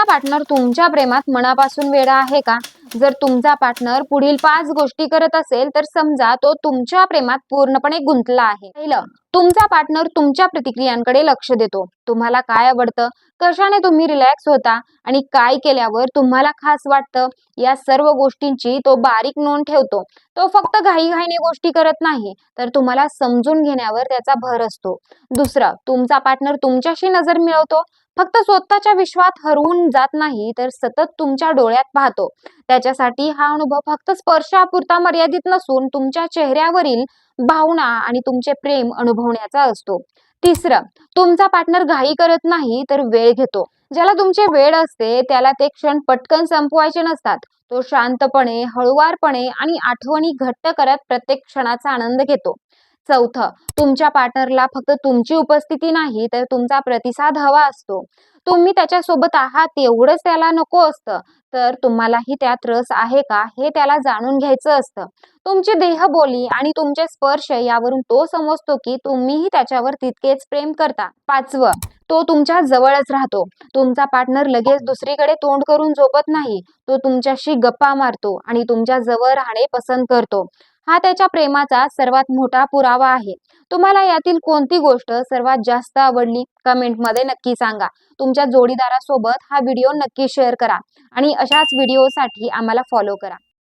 तुमचा पार्टनर तुमच्या प्रेमात मनापासून वेडा आहे का? जर तुमचा पार्टनर पुढील 5 गोष्टी करत असेल तर समजा तो तुमच्या प्रेमात पूर्णपणे गुंतला आहे. पहिलं, तुमचा पार्टनर तुमच्या प्रतिक्रियांकडे लक्ष देतो. तुम्हाला काय आवडतं, कशाने तुम्ही रिलॅक्स होता आणि काय केल्यावर तुम्हाला खास वाटतं, या सर्व गोष्टींची तो बारीक नोंद ठेवतो. तो फक्त घाईघाईने गोष्टी करत नाही, तर तुम्हाला समजून घेण्यावर त्याचा भर असतो. दुसरं, तुमचा पार्टनर तुमच्याशी नजर मिळवतो. फक्त स्वतःच्या विश्वात हरवून जात नाही, तर सतत तुमच्या डोळ्यात पाहतो. त्याच्यासाठी हा अनुभव फक्त स्पर्शापुरता मर्यादित नसून तुमच्या चेहऱ्यावरील भावना आणि तुमचे प्रेम अनुभवण्याचा असतो. तिसरं, तुमचा पार्टनर घाई करत नाही, तर वेळ घेतो. ज्याला तुमचे वेळ असते त्याला ते क्षण पटकन संपवायचे नसतात. तो शांतपणे, हळुवारपणे आणि आठवणी घट्ट करत प्रत्येक क्षणाचा आनंद घेतो. चौथं, तुमच्या पार्टनरला फक्त तुमची उपस्थिती नाही तर तुमचा प्रतिसाद हवा असतो. तुम्ही त्याच्यासोबत आहात तेवढंच त्याला नको असतं, तर तुम्हालाही त्यात रस आहे का हे त्याला जाणून घ्यायचं असतं. तुमची देहबोली आणि तुमचे स्पर्श यावरून तो समजतो की तुम्हीही त्याच्यावर तितकेच प्रेम करता. पाचवं, तो तुमच्या जवळच राहतो. तुमचा पार्टनर लगेच दुसरीकडे तोंड करून झोपत नाही. तो तुमच्याशी गप्पा मारतो आणि तुमच्या जवळ राहणे पसंत करतो. हा त्याच्या प्रेमाचा सर्वात मोठा पुरावा आहे. तुम्हाला यातील कोणती गोष्ट सर्वात जास्त आवडली कमेंटमध्ये नक्की सांगा. तुमच्या जोडीदारासोबत हा व्हिडिओ नक्की शेअर करा आणि अशाच व्हिडिओसाठी आम्हाला फॉलो करा.